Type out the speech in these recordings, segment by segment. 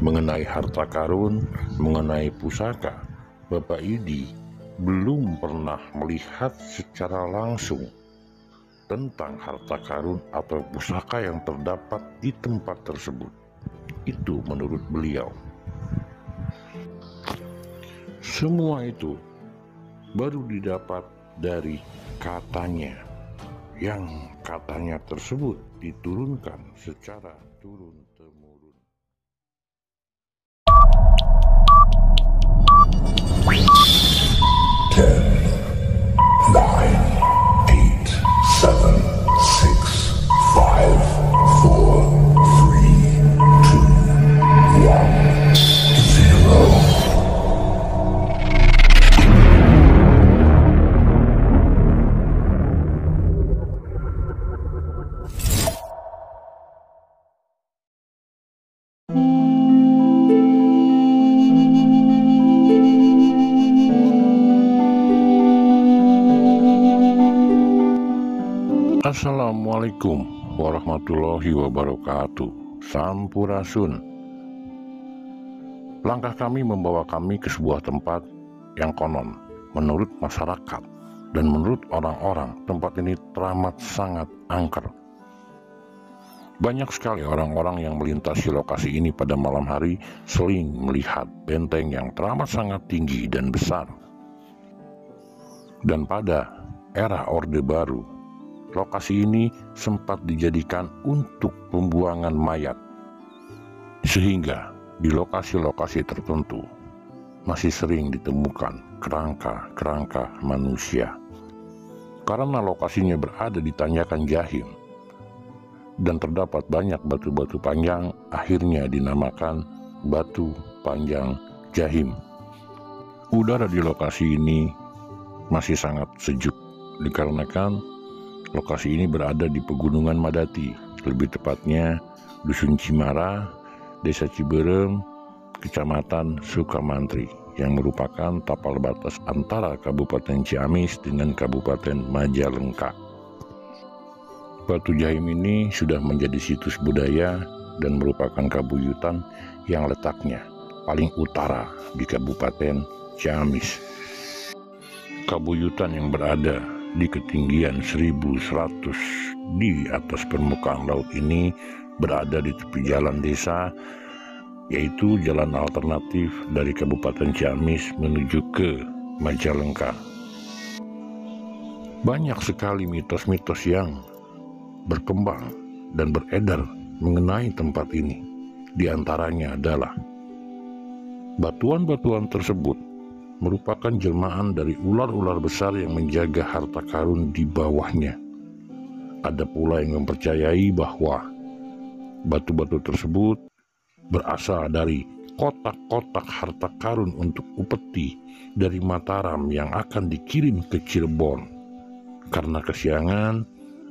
Mengenai harta karun, mengenai pusaka, Bapak Idi belum pernah melihat secara langsung tentang harta karun atau pusaka yang terdapat di tempat tersebut. Itu menurut beliau. Semua itu baru didapat dari katanya, yang katanya tersebut diturunkan secara turun-temurun. 10, 9, 8, 7, 6, 5, 4, 3, 2, 1, 0. Assalamualaikum warahmatullahi wabarakatuh. Sampurasun. Langkah kami membawa kami ke sebuah tempat yang konon menurut masyarakat dan menurut orang-orang tempat ini teramat sangat angker. Banyak sekali orang-orang yang melintasi lokasi ini pada malam hari sering melihat benteng yang teramat sangat tinggi dan besar. Dan pada era Orde Baru, lokasi ini sempat dijadikan untuk pembuangan mayat, sehingga di lokasi-lokasi tertentu masih sering ditemukan kerangka-kerangka manusia. Karena lokasinya berada di tanjakan Jahim dan terdapat banyak batu-batu panjang, akhirnya dinamakan Batu Panjang Jahim. Udara di lokasi ini masih sangat sejuk dikarenakan lokasi ini berada di Pegunungan Madati, lebih tepatnya Dusun Cimara, Desa Ciberem, Kecamatan Sukamantri, yang merupakan tapal batas antara Kabupaten Ciamis dengan Kabupaten Majalengka. Batu Jahim ini sudah menjadi situs budaya dan merupakan kabuyutan yang letaknya paling utara di Kabupaten Ciamis. Kabuyutan yang berada di ketinggian 1100 di atas permukaan laut ini berada di tepi jalan desa, yaitu jalan alternatif dari Kabupaten Ciamis menuju ke Majalengka. Banyak sekali mitos-mitos yang berkembang dan beredar mengenai tempat ini. Di antaranya adalah batuan-batuan tersebut merupakan jelmaan dari ular-ular besar yang menjaga harta karun di bawahnya. Ada pula yang mempercayai bahwa batu-batu tersebut berasal dari kotak-kotak harta karun untuk upeti dari Mataram yang akan dikirim ke Cirebon. Karena kesiangan,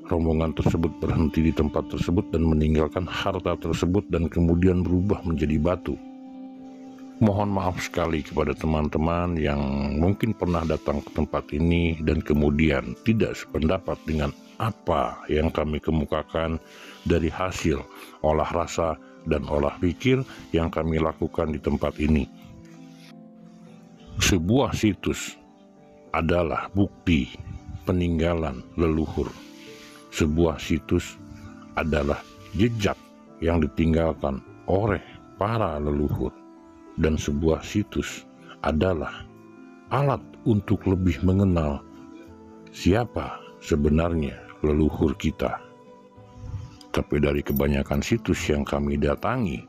rombongan tersebut berhenti di tempat tersebut dan meninggalkan harta tersebut dan kemudian berubah menjadi batu. Mohon maaf sekali kepada teman-teman yang mungkin pernah datang ke tempat ini dan kemudian tidak sependapat dengan apa yang kami kemukakan dari hasil olah rasa dan olah pikir yang kami lakukan di tempat ini. Sebuah situs adalah bukti peninggalan leluhur. Sebuah situs adalah jejak yang ditinggalkan oleh para leluhur. Dan sebuah situs adalah alat untuk lebih mengenal siapa sebenarnya leluhur kita. Tapi dari kebanyakan situs yang kami datangi,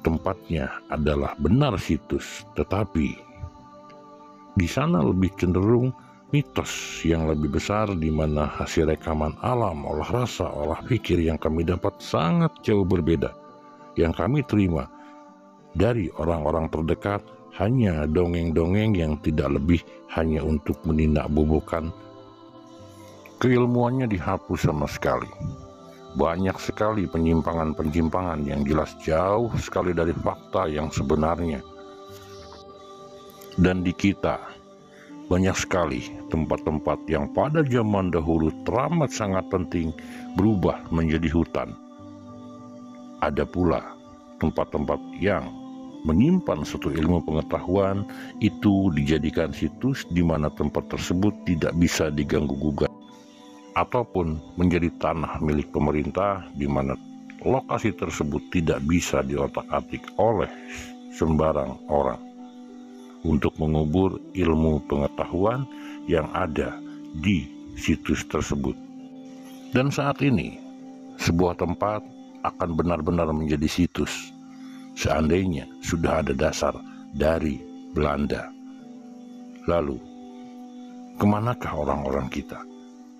tempatnya adalah benar situs, tetapi di sana lebih cenderung mitos yang lebih besar, di mana hasil rekaman alam, olah rasa, olah pikir yang kami dapat sangat jauh berbeda. Yang kami terima dari orang-orang terdekat hanya dongeng-dongeng yang tidak lebih hanya untuk menindakbobokkan. Keilmuannya dihapus sama sekali. Banyak sekali penyimpangan-penyimpangan yang jelas jauh sekali dari fakta yang sebenarnya. Dan di kita banyak sekali tempat-tempat yang pada zaman dahulu teramat sangat penting berubah menjadi hutan. Ada pula tempat-tempat yang menyimpan suatu ilmu pengetahuan itu dijadikan situs di mana tempat tersebut tidak bisa diganggu-gugat, ataupun menjadi tanah milik pemerintah di mana lokasi tersebut tidak bisa diotak-atik oleh sembarang orang untuk mengubur ilmu pengetahuan yang ada di situs tersebut. Dan saat ini sebuah tempat akan benar-benar menjadi situs seandainya sudah ada dasar dari Belanda. Lalu, kemanakah orang-orang kita?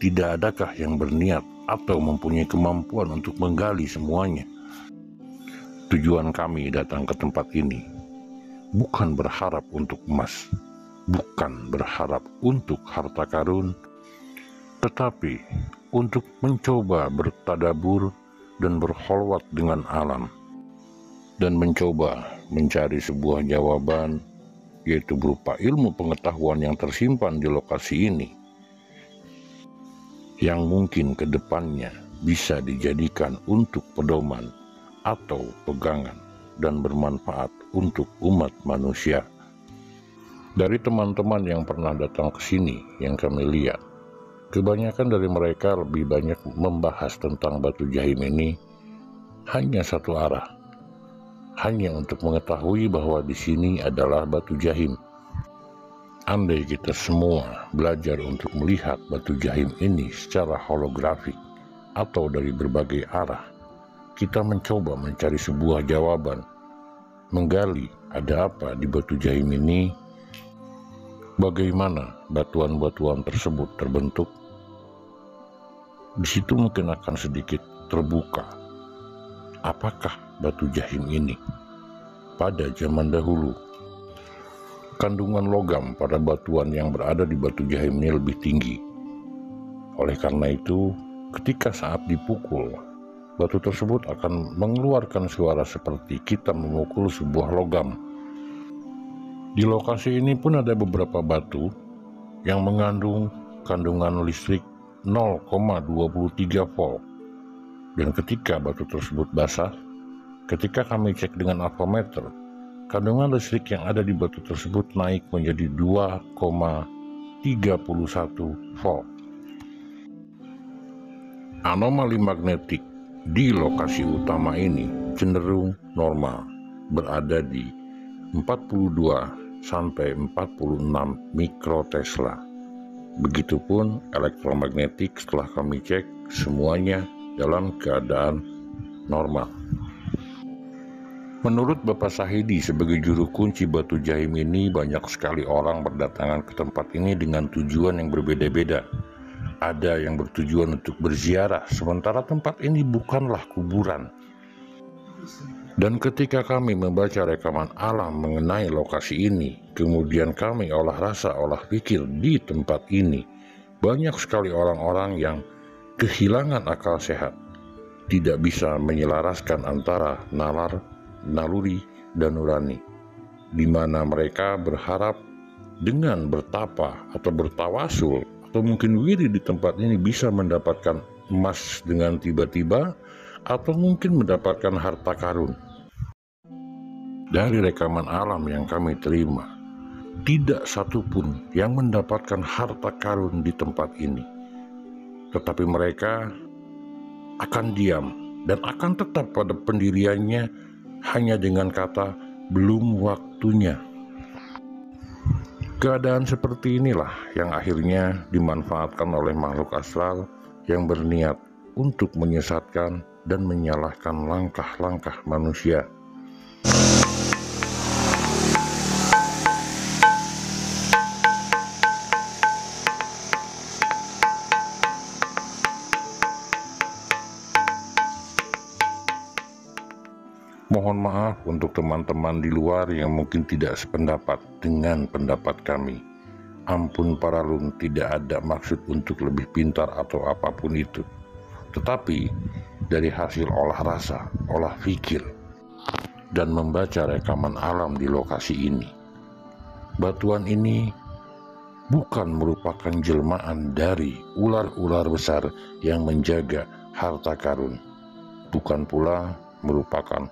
Tidak adakah yang berniat atau mempunyai kemampuan untuk menggali semuanya? Tujuan kami datang ke tempat ini bukan berharap untuk emas, bukan berharap untuk harta karun, tetapi untuk mencoba bertadabur dan berkholwat dengan alam, dan mencoba mencari sebuah jawaban, yaitu berupa ilmu pengetahuan yang tersimpan di lokasi ini, yang mungkin ke depannya bisa dijadikan untuk pedoman atau pegangan dan bermanfaat untuk umat manusia. Dari teman-teman yang pernah datang ke sini yang kami lihat, kebanyakan dari mereka lebih banyak membahas tentang batu jahim ini hanya satu arah, hanya untuk mengetahui bahwa di sini adalah batu jahim. Andai kita semua belajar untuk melihat batu jahim ini secara holografik atau dari berbagai arah, kita mencoba mencari sebuah jawaban, menggali ada apa di batu jahim ini, bagaimana batuan-batuan tersebut terbentuk. Di situ mungkin akan sedikit terbuka apakah batu jahim ini pada zaman dahulu. Kandungan logam pada batuan yang berada di batu jahim ini lebih tinggi. Oleh karena itu, ketika saat dipukul, batu tersebut akan mengeluarkan suara seperti kita memukul sebuah logam. Di lokasi ini pun ada beberapa batu yang mengandung kandungan listrik 0,23 volt. Dan ketika batu tersebut basah, ketika kami cek dengan avometer, kandungan listrik yang ada di batu tersebut naik menjadi 2,31 volt. Anomali magnetik di lokasi utama ini cenderung normal, berada di 42 sampai 46 mikrotesla. Begitupun elektromagnetik setelah kami cek semuanya dalam keadaan normal. Menurut Bapak Sahidi sebagai juru kunci batu jahim ini, banyak sekali orang berdatangan ke tempat ini dengan tujuan yang berbeda-beda. Ada yang bertujuan untuk berziarah, sementara tempat ini bukanlah kuburan. Dan ketika kami membaca rekaman alam mengenai lokasi ini, kemudian kami olah rasa, olah pikir di tempat ini, banyak sekali orang-orang yang kehilangan akal sehat, tidak bisa menyelaraskan antara nalar, naluri, dan nurani, di mana mereka berharap dengan bertapa atau bertawasul atau mungkin wiri di tempat ini bisa mendapatkan emas dengan tiba-tiba, atau mungkin mendapatkan harta karun. Dari rekaman alam yang kami terima, tidak satupun yang mendapatkan harta karun di tempat ini. Tetapi mereka akan diam dan akan tetap pada pendiriannya hanya dengan kata belum waktunya. Keadaan seperti inilah yang akhirnya dimanfaatkan oleh makhluk astral yang berniat untuk menyesatkan dan menyalahkan langkah-langkah manusia. Mohon maaf untuk teman-teman di luar yang mungkin tidak sependapat dengan pendapat kami. Ampun paralun, tidak ada maksud untuk lebih pintar atau apapun itu. Tetapi dari hasil olah rasa, olah pikir, dan membaca rekaman alam di lokasi ini, batuan ini bukan merupakan jelmaan dari ular-ular besar yang menjaga harta karun. Bukan pula merupakan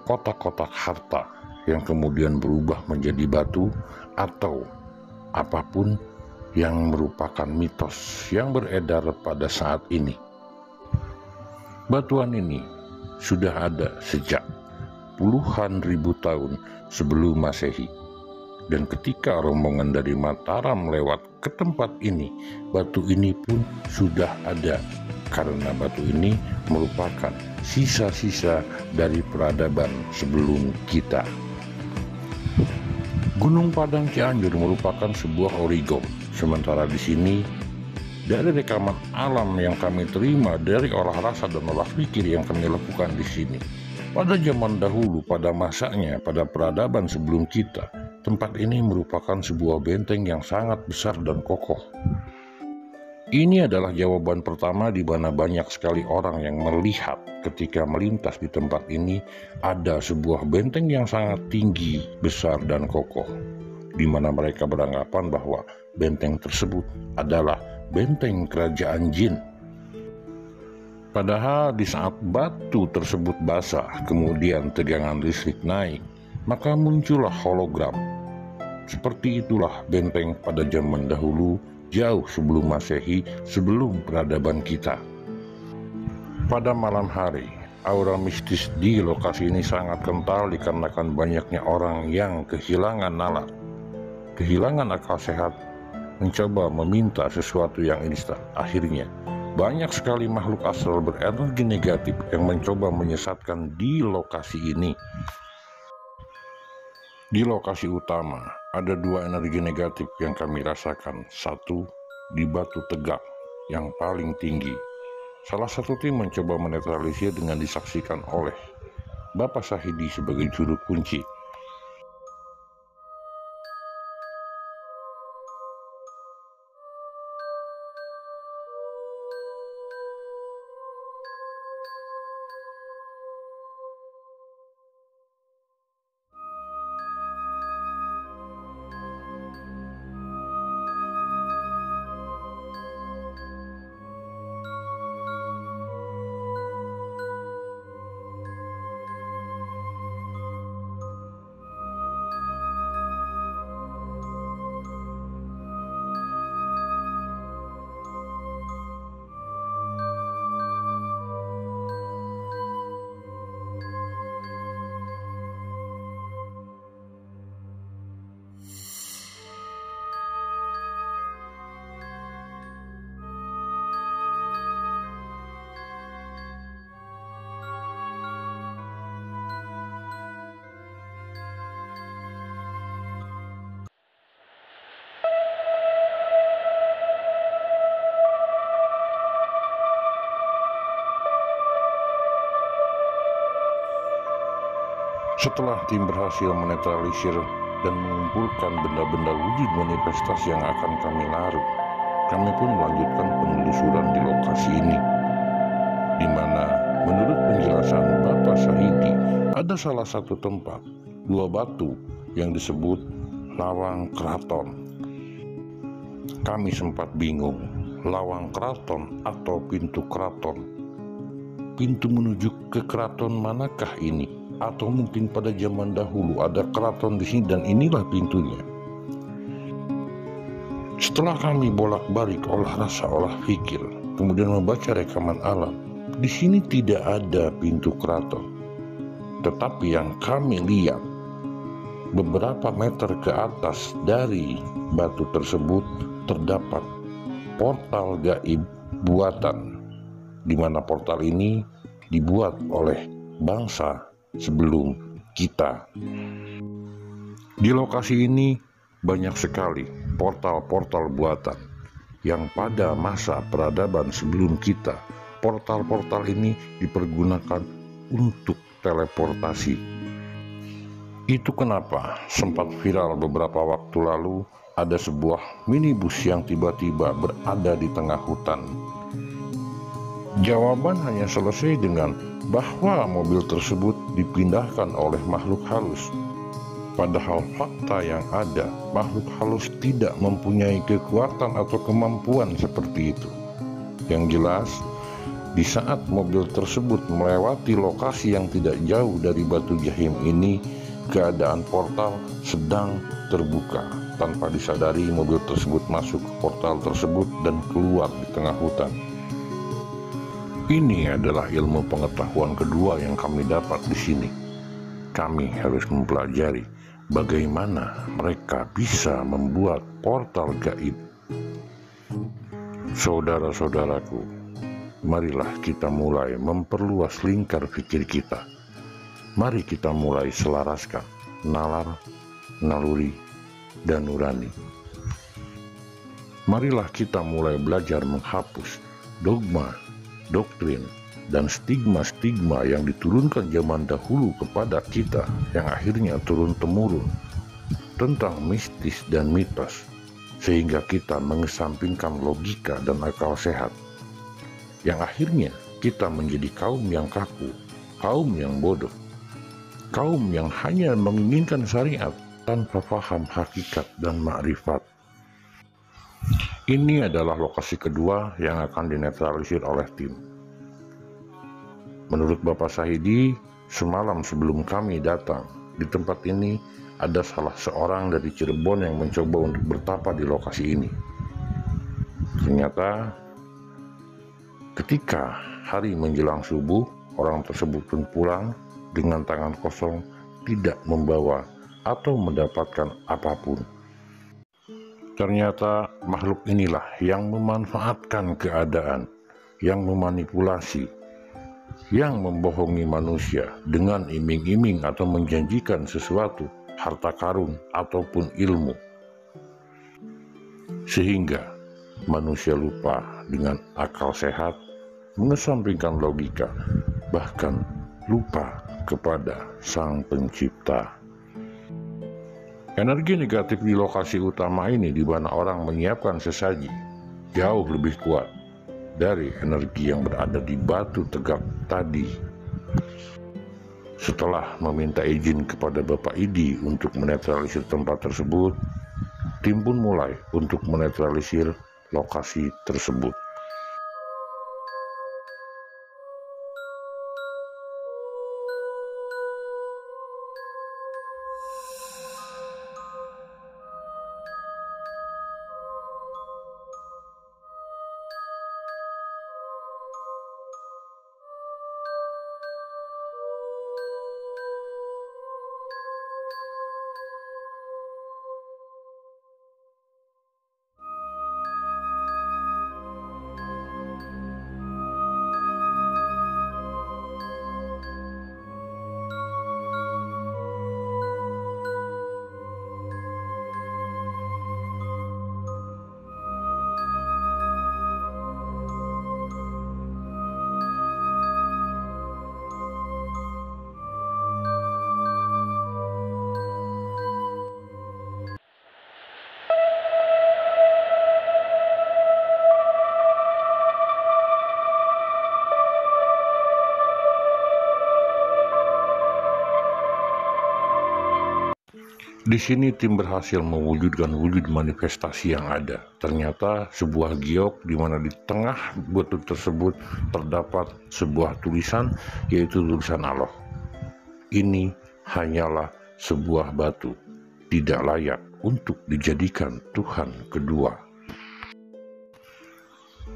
kotak-kotak harta yang kemudian berubah menjadi batu, atau apapun yang merupakan mitos yang beredar pada saat ini. Batuan ini sudah ada sejak puluhan ribu tahun sebelum Masehi. Dan ketika rombongan dari Mataram lewat ke tempat ini, batu ini pun sudah ada, karena batu ini merupakan sisa-sisa dari peradaban sebelum kita. Gunung Padang Cianjur merupakan sebuah origom, sementara di sini dari rekaman alam yang kami terima dari olah rasa dan olah pikir yang kami lakukan di sini, pada zaman dahulu, pada masanya, pada peradaban sebelum kita, tempat ini merupakan sebuah benteng yang sangat besar dan kokoh. Ini adalah jawaban pertama di mana banyak sekali orang yang melihat ketika melintas di tempat ini ada sebuah benteng yang sangat tinggi, besar, dan kokoh, di mana mereka beranggapan bahwa benteng tersebut adalah benteng kerajaan jin. Padahal di saat batu tersebut basah, kemudian tegangan listrik naik, maka muncullah hologram. Seperti itulah benteng pada zaman dahulu, jauh sebelum Masehi, sebelum peradaban kita. Pada malam hari, aura mistis di lokasi ini sangat kental dikarenakan banyaknya orang yang kehilangan nalar, kehilangan akal sehat, mencoba meminta sesuatu yang instan. Akhirnya, banyak sekali makhluk astral berenergi negatif yang mencoba menyesatkan di lokasi ini. Di lokasi utama, ada dua energi negatif yang kami rasakan. Satu, di batu tegak yang paling tinggi. Salah satu tim mencoba menetralisir dengan disaksikan oleh Bapak Sahidi sebagai juru kunci. Setelah tim berhasil menetralisir dan mengumpulkan benda-benda wujud manifestasi yang akan kami naruh, kami pun melanjutkan penelusuran di lokasi ini, di mana menurut penjelasan Bapak Sahidi ada salah satu tempat, dua batu yang disebut lawang keraton. Kami sempat bingung, lawang keraton atau pintu keraton. Pintu menuju ke keraton manakah ini? Atau mungkin pada zaman dahulu ada keraton di sini dan inilah pintunya. Setelah kami bolak-balik olah rasa, olah pikir, kemudian membaca rekaman alam, di sini tidak ada pintu keraton. Tetapi yang kami lihat, beberapa meter ke atas dari batu tersebut terdapat portal gaib buatan, di mana portal ini dibuat oleh bangsa sebelum kita. Di lokasi ini banyak sekali portal-portal buatan yang pada masa peradaban sebelum kita, portal-portal ini dipergunakan untuk teleportasi. Itu kenapa sempat viral beberapa waktu lalu ada sebuah minibus yang tiba-tiba berada di tengah hutan. Jawaban hanya selesai dengan bahwa mobil tersebut dipindahkan oleh makhluk halus. Padahal fakta yang ada, makhluk halus tidak mempunyai kekuatan atau kemampuan seperti itu. Yang jelas, Di saat mobil tersebut melewati lokasi yang tidak jauh dari Batu Jahim ini, keadaan portal sedang terbuka. Tanpa disadari, mobil tersebut masuk ke portal tersebut dan keluar di tengah hutan. Ini adalah ilmu pengetahuan kedua yang kami dapat di sini. Kami harus mempelajari bagaimana mereka bisa membuat portal gaib. Saudara-saudaraku, marilah kita mulai memperluas lingkar pikir kita. Mari kita mulai selaraskan nalar, naluri, dan nurani. Marilah kita mulai belajar menghapus dogma, doktrin, dan stigma-stigma yang diturunkan zaman dahulu kepada kita yang akhirnya turun-temurun tentang mistis dan mitos, sehingga kita mengesampingkan logika dan akal sehat, yang akhirnya kita menjadi kaum yang kaku, kaum yang bodoh, kaum yang hanya menginginkan syariat tanpa paham hakikat dan makrifat. Ini adalah lokasi kedua yang akan dinetralisir oleh tim. Menurut Bapak Sahidi, semalam sebelum kami datang di tempat ini, ada salah seorang dari Cirebon yang mencoba untuk bertapa di lokasi ini. Ternyata ketika hari menjelang subuh, orang tersebut pun pulang dengan tangan kosong, tidak membawa atau mendapatkan apapun. Ternyata makhluk inilah yang memanfaatkan keadaan, yang memanipulasi, yang membohongi manusia dengan iming-iming atau menjanjikan sesuatu, harta karun ataupun ilmu, sehingga manusia lupa dengan akal sehat, mengesampingkan logika, bahkan lupa kepada Sang Pencipta. Energi negatif di lokasi utama ini, di mana orang menyiapkan sesaji, jauh lebih kuat dari energi yang berada di Batu Tegak tadi. Setelah meminta izin kepada Bapak Idi untuk menetralisir tempat tersebut, tim pun mulai untuk menetralisir lokasi tersebut. Di sini tim berhasil mewujudkan wujud manifestasi yang ada. Ternyata sebuah giok di mana di tengah batu tersebut terdapat sebuah tulisan, yaitu tulisan Allah. Ini hanyalah sebuah batu, tidak layak untuk dijadikan Tuhan kedua.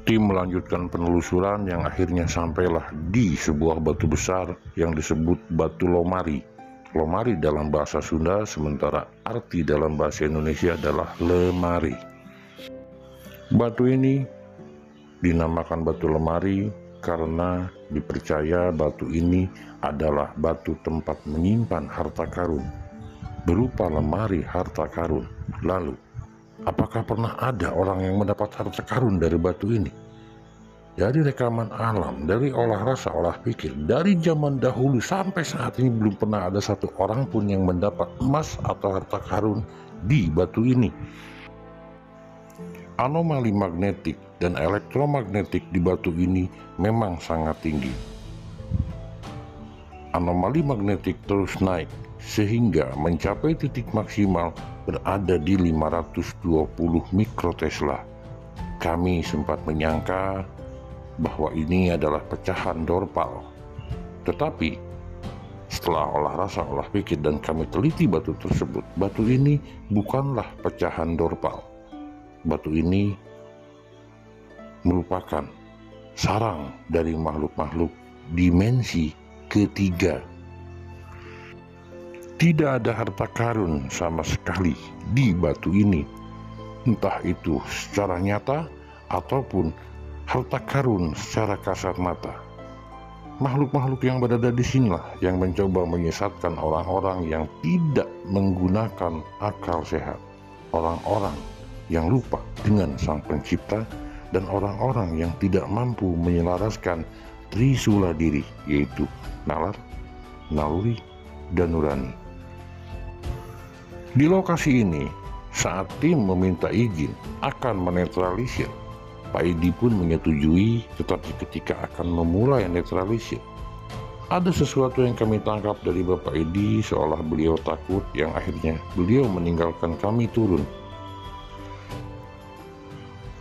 Tim melanjutkan penelusuran yang akhirnya sampailah di sebuah batu besar yang disebut Batu Lomari. Lomari dalam bahasa Sunda, sementara arti dalam bahasa Indonesia adalah lemari. Batu ini dinamakan Batu Lemari karena dipercaya batu ini adalah batu tempat menyimpan harta karun, berupa lemari harta karun. Lalu, apakah pernah ada orang yang mendapat harta karun dari batu ini? Dari rekaman alam, dari olah rasa, olah pikir, dari zaman dahulu sampai saat ini belum pernah ada satu orang pun yang mendapat emas atau harta karun di batu ini. Anomali magnetik dan elektromagnetik di batu ini memang sangat tinggi. Anomali magnetik terus naik sehingga mencapai titik maksimal berada di 520 mikrotesla. Kami sempat menyangka bahwa ini adalah pecahan dorpal. Tetapi setelah olah rasa, olah pikir, dan kami teliti batu tersebut, batu ini bukanlah pecahan dorpal. Batu ini merupakan sarang dari makhluk-makhluk dimensi ketiga. Tidak ada harta karun sama sekali di batu ini, entah itu secara nyata ataupun harta karun secara kasat mata. Makhluk-makhluk yang berada di sinilah yang mencoba menyesatkan orang-orang yang tidak menggunakan akal sehat, orang-orang yang lupa dengan Sang Pencipta, dan orang-orang yang tidak mampu menyelaraskan trisula diri, yaitu nalar, naluri, dan nurani. Di lokasi ini, saat tim meminta izin akan menetralisir, Pak Edi pun menyetujui, tetapi ketika akan memulai netralisir, ada sesuatu yang kami tangkap dari Bapak Edi seolah beliau takut, yang akhirnya beliau meninggalkan kami turun.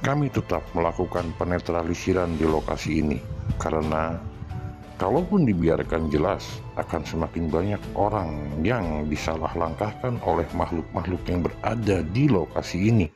Kami tetap melakukan penetralisiran di lokasi ini, karena kalaupun dibiarkan jelas, akan semakin banyak orang yang disalah langkahkan oleh makhluk-makhluk yang berada di lokasi ini.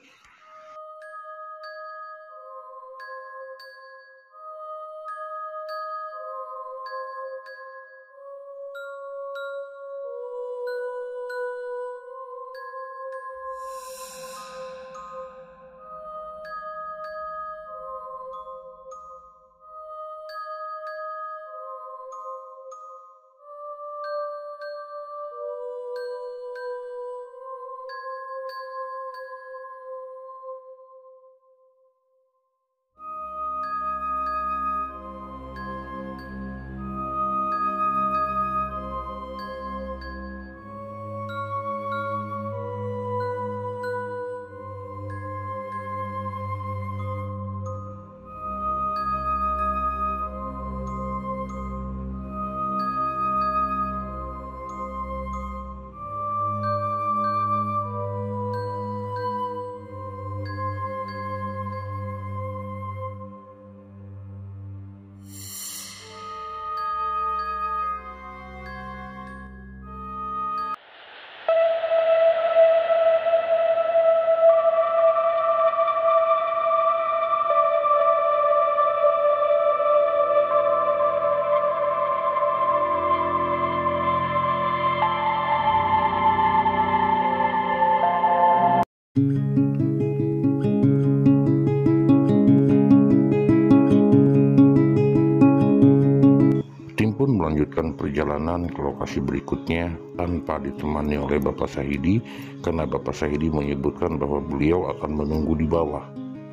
Melanjutkan perjalanan ke lokasi berikutnya tanpa ditemani oleh Bapak Sahidi, karena Bapak Sahidi menyebutkan bahwa beliau akan menunggu di bawah,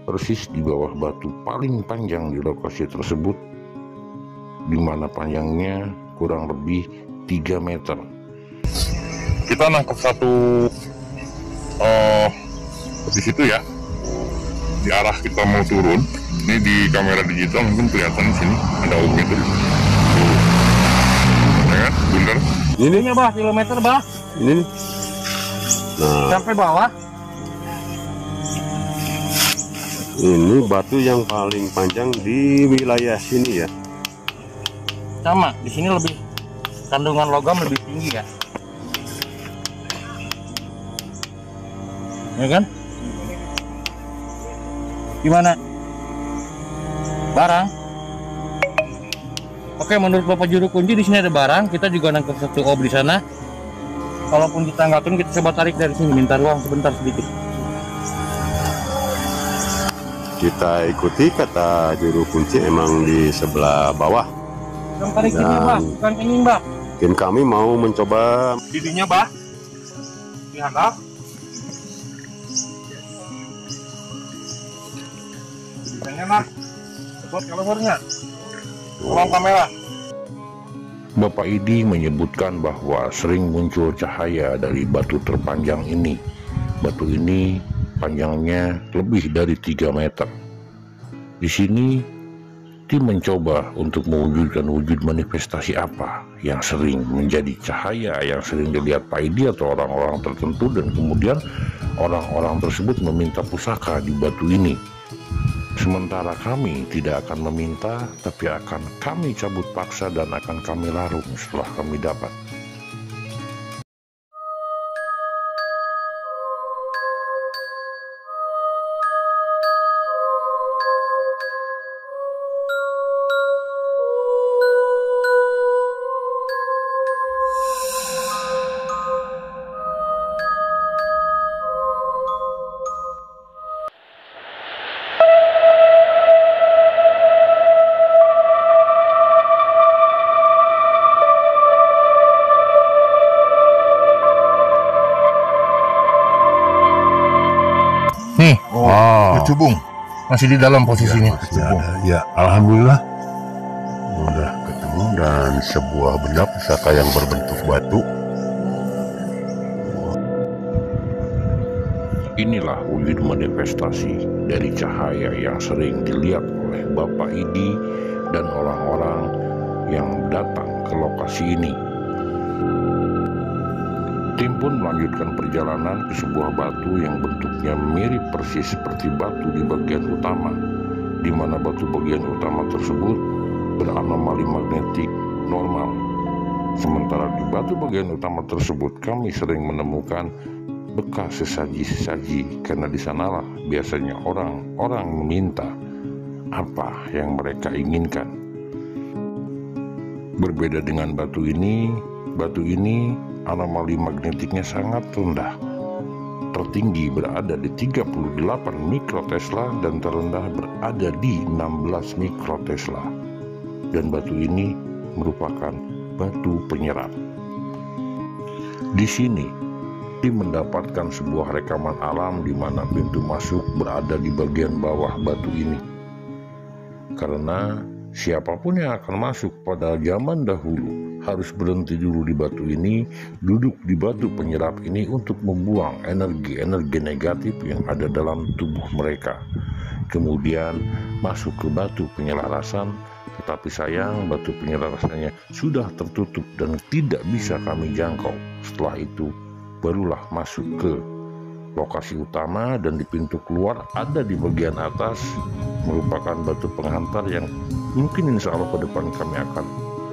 persis di bawah batu paling panjang di lokasi tersebut, di mana panjangnya kurang lebih 3 meter. Kita nangkap satu di situ ya, di arah kita mau turun. Ini di kamera digital mungkin kelihatan di sini ada objek itu. Bener. Ininya bah, kilometer bah. Ini nih. Nah, sampai bawah. Ini batu yang paling panjang di wilayah sini ya. Sama, di sini lebih kandungan logam lebih tinggi ya. Ya kan? Gimana? Barang? Oke, menurut Bapak Juru Kunci di sini ada barang. Kita juga nangkep satu ob di sana. Kalaupun kita nggak turun, kita coba tarik dari sini. Minta ruang sebentar sedikit. Kita ikuti kata Juru Kunci, emang di sebelah bawah. Yang tarik sini, Mbak. Bukan ini, Mbak. Tim kami mau mencoba Didinya, Mbak. Dihanap. Didinya, Mbak. Buat kalibernya. Tolong kamera. Bapak Edi menyebutkan bahwa sering muncul cahaya dari batu terpanjang ini. Batu ini panjangnya lebih dari 3 meter. Di sini tim mencoba untuk mewujudkan wujud manifestasi apa yang sering menjadi cahaya yang sering dilihat Pak Edi atau orang-orang tertentu, dan kemudian orang-orang tersebut meminta pusaka di batu ini. Sementara kami tidak akan meminta, tapi akan kami cabut paksa dan akan kami larung setelah kami dapat. Nih, Kecubung. masih di dalam posisinya. Ya, alhamdulillah udah ketemu dan sebuah benda pusaka yang berbentuk batu. Inilah wujud manifestasi dari cahaya yang sering dilihat oleh Bapak Idi dan orang-orang yang datang ke lokasi ini. Tim pun melanjutkan perjalanan ke sebuah batu yang bentuknya mirip persis seperti batu di bagian utama, di mana batu bagian utama tersebut beranomali magnetik normal. Sementara di batu bagian utama tersebut kami sering menemukan bekas sesaji-sesaji, karena di sanalah biasanya orang-orang meminta apa yang mereka inginkan. Berbeda dengan batu ini anomali magnetiknya sangat rendah. Tertinggi berada di 38 mikrotesla dan terendah berada di 16 mikrotesla. Dan batu ini merupakan batu penyerap. Di sini tim mendapatkan sebuah rekaman alam di mana pintu masuk berada di bagian bawah batu ini. Karena siapapun yang akan masuk pada zaman dahulu harus berhenti dulu di batu ini, duduk di batu penyerap ini untuk membuang energi-energi negatif yang ada dalam tubuh mereka. Kemudian masuk ke batu penyelarasan, tetapi sayang batu penyelarasannya sudah tertutup dan tidak bisa kami jangkau. Setelah itu barulah masuk ke lokasi utama, dan di pintu keluar ada di bagian atas merupakan batu penghantar yang mungkin insya Allah ke depan kami akan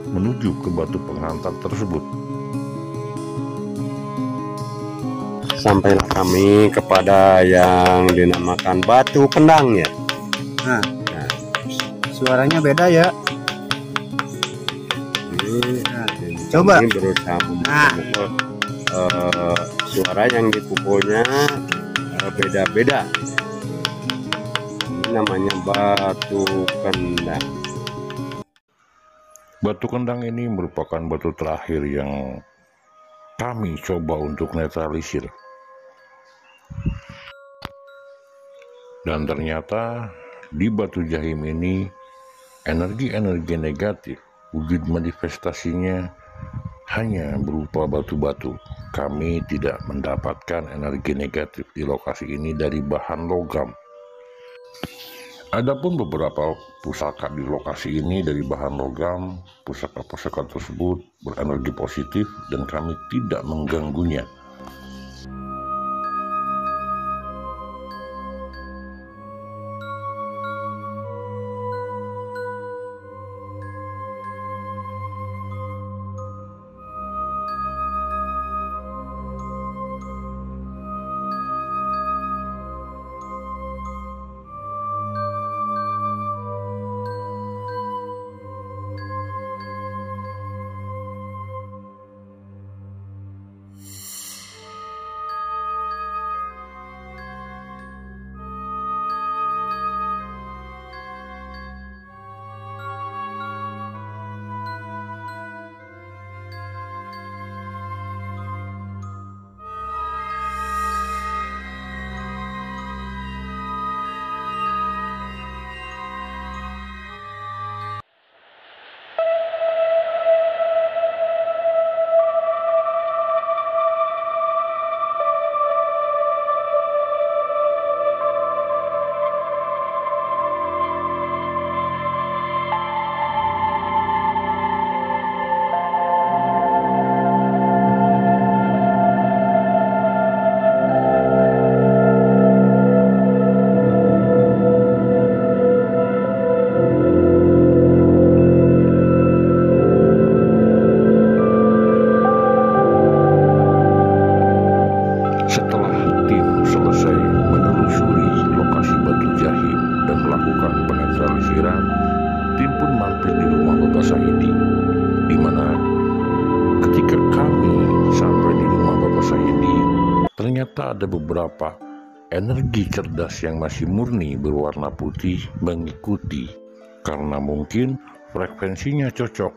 menuju ke batu penghantar tersebut. Sampailah kami kepada yang dinamakan batu kendang ya. Nah, suaranya beda ya. Coba. Ini berusaha memukul suara yang dipukulnya beda-beda. Ini namanya batu kendang. Batu kendang ini merupakan batu terakhir yang kami coba untuk netralisir. Dan ternyata di batu jahim ini energi-energi negatif wujud manifestasinya hanya berupa batu-batu. Kami tidak mendapatkan energi negatif di lokasi ini dari bahan logam. Adapun beberapa pusaka di lokasi ini dari bahan logam, pusaka-pusaka tersebut berenergi positif dan kami tidak mengganggunya. mampir di rumah Bapak Sahidi, di mana ketika kami sampai di rumah Bapak Sahidi, ternyata ada beberapa energi cerdas yang masih murni berwarna putih mengikuti, karena mungkin frekuensinya cocok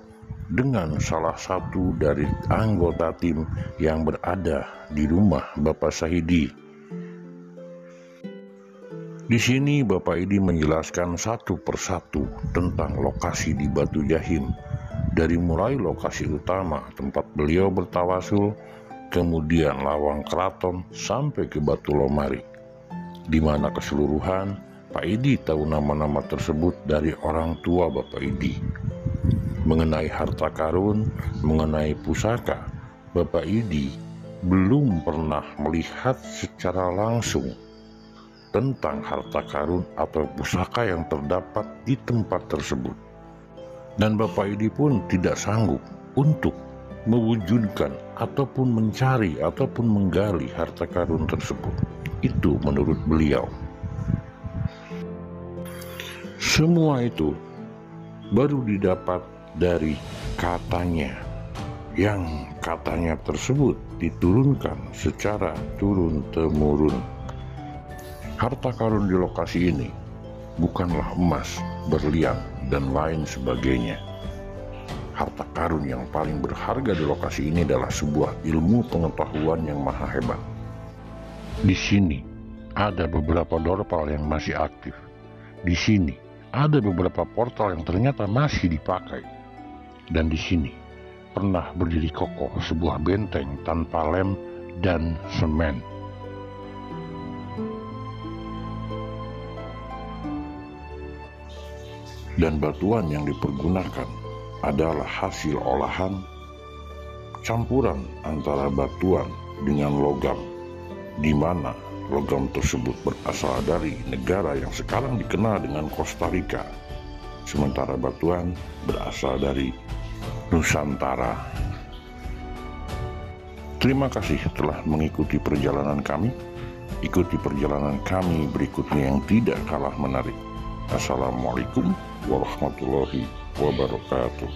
dengan salah satu dari anggota tim yang berada di rumah Bapak Sahidi. Di sini Bapak Idi menjelaskan satu persatu tentang lokasi di Batu Jahim, dari mulai lokasi utama tempat beliau bertawasul, kemudian lawang keraton sampai ke Batu Lomari, di mana keseluruhan Pak Idi tahu nama-nama tersebut dari orang tua Bapak Idi. Mengenai harta karun, mengenai pusaka, Bapak Idi belum pernah melihat secara langsung tentang harta karun atau pusaka yang terdapat di tempat tersebut. Dan Bapak Idi pun tidak sanggup untuk mewujudkan ataupun mencari ataupun menggali harta karun tersebut. Itu menurut beliau. Semua itu baru didapat dari katanya, yang katanya tersebut diturunkan secara turun-temurun. Harta karun di lokasi ini bukanlah emas, berlian, dan lain sebagainya. Harta karun yang paling berharga di lokasi ini adalah sebuah ilmu pengetahuan yang maha hebat. Di sini ada beberapa dorpal yang masih aktif. Di sini ada beberapa portal yang ternyata masih dipakai. Dan di sini pernah berdiri kokoh sebuah benteng tanpa lem dan semen. Dan batuan yang dipergunakan adalah hasil olahan campuran antara batuan dengan logam, di mana logam tersebut berasal dari negara yang sekarang dikenal dengan Costa Rica, sementara batuan berasal dari Nusantara. Terima kasih telah mengikuti perjalanan kami. Ikuti perjalanan kami berikutnya yang tidak kalah menarik. Assalamualaikum warahmatullahi wabarakatuh.